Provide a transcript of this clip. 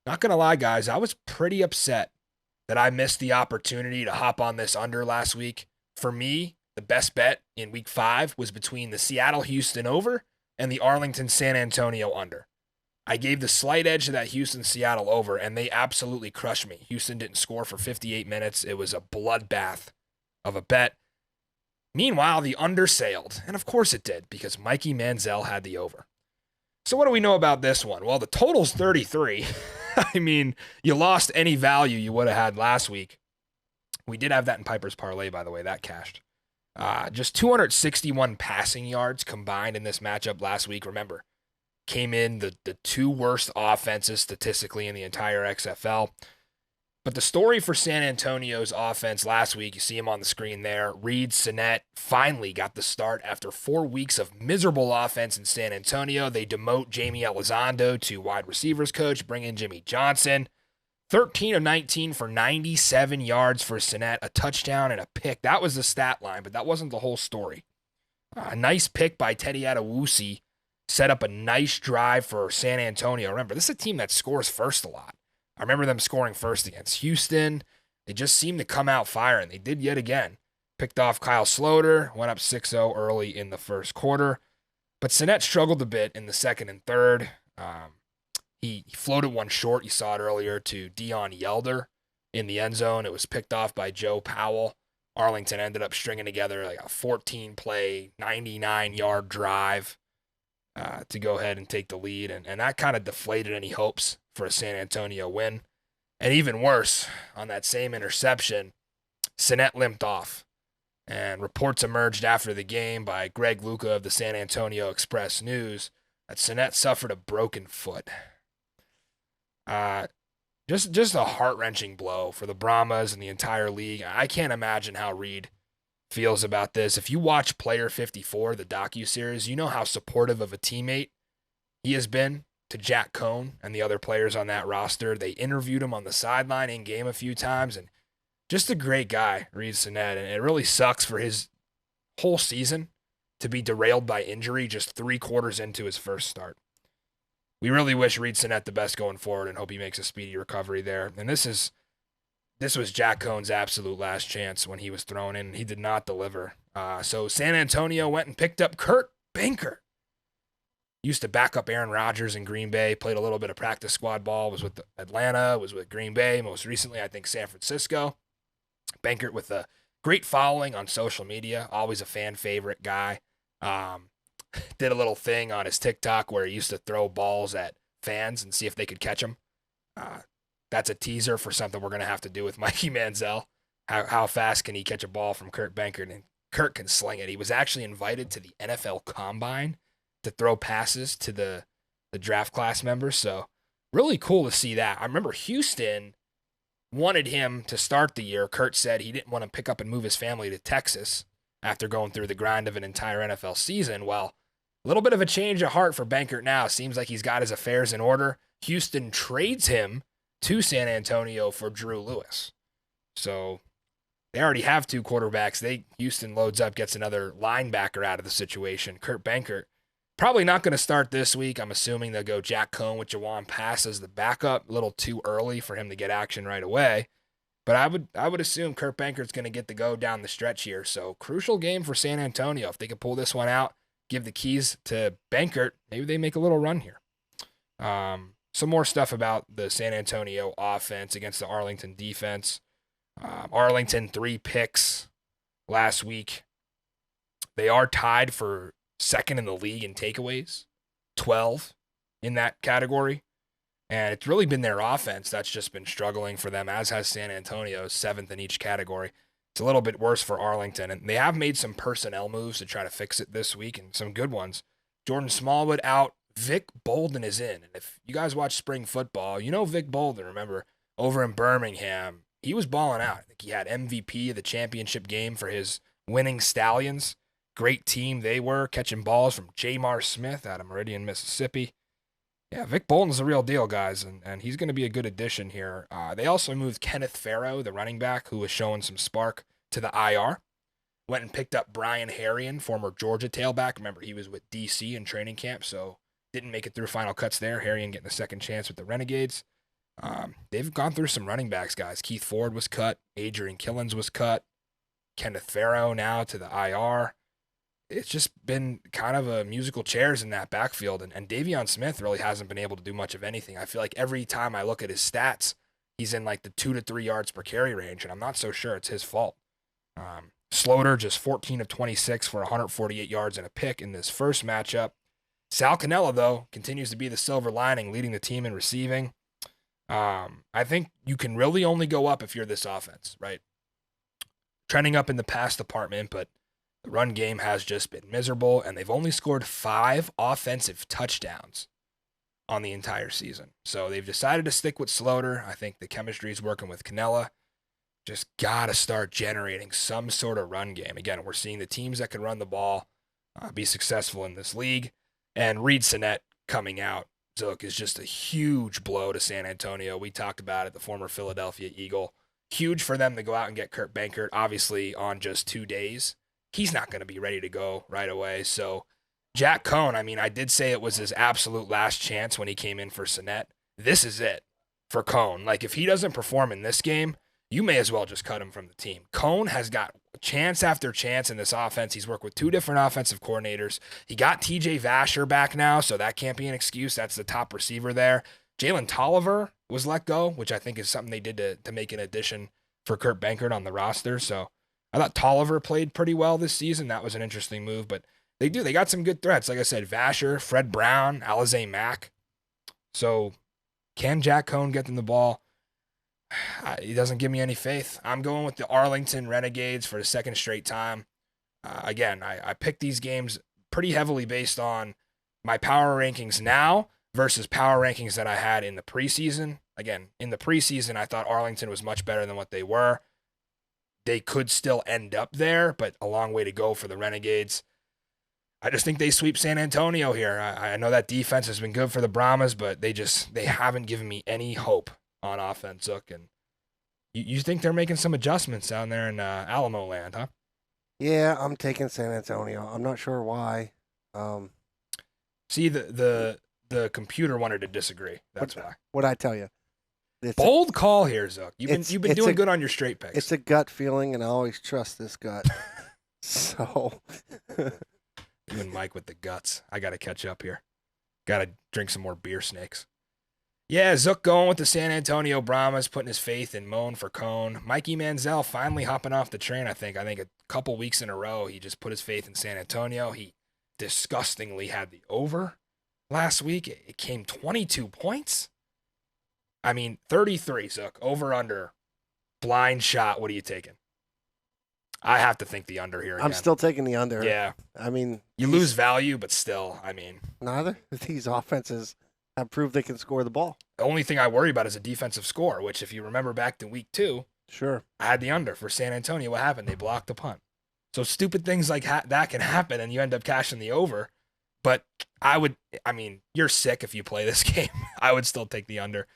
Not going to lie, guys, I was pretty upset that I missed the opportunity to hop on this under last week. For me, the best bet in week 5 was between the Seattle Houston over and the Arlington San Antonio under. I gave the slight edge to that Houston Seattle over, and they absolutely crushed me. Houston didn't score for 58 minutes. It was a bloodbath of a bet. Meanwhile, the under sailed, and of course it did, because Mikey Manziel had the over. So what do we know about this one? Well, the total's 33. I mean, you lost any value you would have had last week. We did have that in Piper's Parlay, by the way. That cashed. Just 261 passing yards combined in this matchup last week. Remember, came in the two worst offenses statistically in the entire XFL. But the story for San Antonio's offense last week, you see him on the screen there. Reed Sinnett finally got the start after 4 weeks of miserable offense in San Antonio. They demote Jamie Elizondo to wide receivers coach, bring in Jimmy Johnson. 13 of 19 for 97 yards for Sinnett, a touchdown and a pick. That was the stat line, but that wasn't the whole story. A nice pick by Teddy Adewusi set up a nice drive for San Antonio. Remember, this is a team that scores first a lot. I remember them scoring first against Houston. They just seemed to come out firing. They did yet again. Picked off Kyle Sloter, went up 6-0 early in the first quarter. But Sinnett struggled a bit in the second and third. He floated one short, you saw it earlier, to Dion Yelder in the end zone. It was picked off by Joe Powell. Arlington ended up stringing together like a 14-play, 99-yard drive to go ahead and take the lead. And that kind of deflated any hopes for a San Antonio win. And even worse, on that same interception, Sinnett limped off. And reports emerged after the game by Greg Luca of the San Antonio Express-News that Sinnett suffered a broken foot. Just a heart-wrenching blow for the Brahmas and the entire league. I can't imagine how Reed feels about this. If you watch Player 54, the docuseries, you know how supportive of a teammate he has been to Jack Cohn and the other players on that roster. They interviewed him on the sideline in-game a few times, and just a great guy, Reed Sinnett. And it really sucks for his whole season to be derailed by injury just 3 quarters into his first start. We really wish Reed Sinnett the best going forward and hope he makes a speedy recovery there. And this was Jack Cohn's absolute last chance when he was thrown in. He did not deliver. So San Antonio went and picked up Kurt Benkert. Used to back up Aaron Rodgers in Green Bay, played a little bit of practice squad ball, was with Atlanta, was with Green Bay, most recently, I think, San Francisco. Benkert with a great following on social media, always a fan favorite guy. Did a little thing on his TikTok where he used to throw balls at fans and see if they could catch them. That's a teaser for something we're going to have to do with Mikey Manziel. How fast can he catch a ball from Kurt Benkert? And Kurt can sling it. He was actually invited to the NFL Combine to throw passes to the draft class members. So really cool to see that. I remember Houston wanted him to start the year. Kurt said he didn't want to pick up and move his family to Texas after going through the grind of an entire NFL season. Well, a little bit of a change of heart for Benkert now. Seems like he's got his affairs in order. Houston trades him to San Antonio for Drew Lewis. So they already have 2 quarterbacks. Houston loads up, gets another linebacker out of the situation. Kurt Benkert probably not going to start this week. I'm assuming they'll go Jack Cohn with Jawan Pass as the backup. A little too early for him to get action right away. But I would assume Kurt Benkert's going to get the go down the stretch here. So crucial game for San Antonio. If they can pull this one out, give the keys to Benkert, maybe they make a little run here. Some more stuff about the San Antonio offense against the Arlington defense. Arlington 3 picks last week. They are tied for second in the league in takeaways, 12 in that category. And it's really been their offense that's just been struggling for them, as has San Antonio, 7th in each category. It's a little bit worse for Arlington. And they have made some personnel moves to try to fix it this week, and some good ones. Jordan Smallwood out. Vic Bolden is in. And if you guys watch spring football, you know Vic Bolden, remember, over in Birmingham, he was balling out. I think he had MVP of the championship game for his winning Stallions. Great team they were, catching balls from Jamar Smith out of Meridian, Mississippi. Yeah, Vic Bolton's the real deal, guys, and he's going to be a good addition here. They also moved Kenneth Farrow, the running back, who was showing some spark, to the IR. Went and picked up Brian Harrion, former Georgia tailback. Remember, he was with DC in training camp, so didn't make it through final cuts there. Harrion getting a second chance with the Renegades. They've gone through some running backs, guys. Keith Ford was cut. Adrian Killens was cut. Kenneth Farrow now to the IR. It's just been kind of a musical chairs in that backfield. And Davion Smith really hasn't been able to do much of anything. I feel like every time I look at his stats, he's in like the 2 to 3 yards per carry range, and I'm not so sure it's his fault. Sloter just 14 of 26 for 148 yards and a pick in this first matchup. Sal Cannella, though, continues to be the silver lining, leading the team in receiving. I think you can really only go up if you're this offense, right? Trending up in the pass department, but the run game has just been miserable, and they've only scored 5 offensive touchdowns on the entire season. So they've decided to stick with Sloter. I think the chemistry is working with Cannella. Just got to start generating some sort of run game. Again, we're seeing the teams that can run the ball be successful in this league. And Reed Sinnett coming out, Zook, is just a huge blow to San Antonio. We talked about it, the former Philadelphia Eagle. Huge for them to go out and get Kurt Benkert, obviously, on just 2 days. He's not going to be ready to go right away. So Jack Cohn, I mean, I did say it was his absolute last chance when he came in for Sinnett. This is it for Cohn. Like, if he doesn't perform in this game, you may as well just cut him from the team. Cohn has got chance after chance in this offense. He's worked with 2 different offensive coordinators. He got TJ Vasher back now, so that can't be an excuse. That's the top receiver there. Jalen Tolliver was let go, which I think is something they did to make an addition for Kurt Benkert on the roster. So I thought Tolliver played pretty well this season. That was an interesting move, but they got some good threats. Like I said, Vasher, Fred Brown, Alize Mack. So can Jack Cohn get them the ball? He doesn't give me any faith. I'm going with the Arlington Renegades for the second straight time. Again, I picked these games pretty heavily based on my power rankings now versus power rankings that I had in the preseason. Again, in the preseason, I thought Arlington was much better than what they were. They could still end up there, but a long way to go for the Renegades. I just think they sweep San Antonio here. I know that defense has been good for the Brahmas, but they haven't given me any hope on offense, Zook. And you think they're making some adjustments down there in Alamo land, huh? Yeah, I'm taking San Antonio. I'm not sure why. See, the computer wanted to disagree. That's why. What'd I tell you? Bold call here, Zook. You've been doing good on your straight picks. It's a gut feeling, and I always trust this gut. So you and Mike with the guts. I got to catch up here. Got to drink some more beer snakes. Yeah, Zook going with the San Antonio Brahmas, putting his faith in Moan for Cone. Mikey Manziel finally hopping off the train, I think. I think a couple weeks in a row, he just put his faith in San Antonio. He disgustingly had the over last week. It came 22 points. I mean, 33, Zook. Over, under. Blind shot. What are you taking? I have to think the under here again. I'm still taking the under. Yeah. I mean, you lose value, but still, I mean. Neither of these offenses have proved they can score the ball. The only thing I worry about is a defensive score, which if you remember back to week 2, sure, I had the under for San Antonio. What happened? They blocked the punt. So stupid things like that can happen, and you end up cashing the over. But you're sick if you play this game. I would still take the under.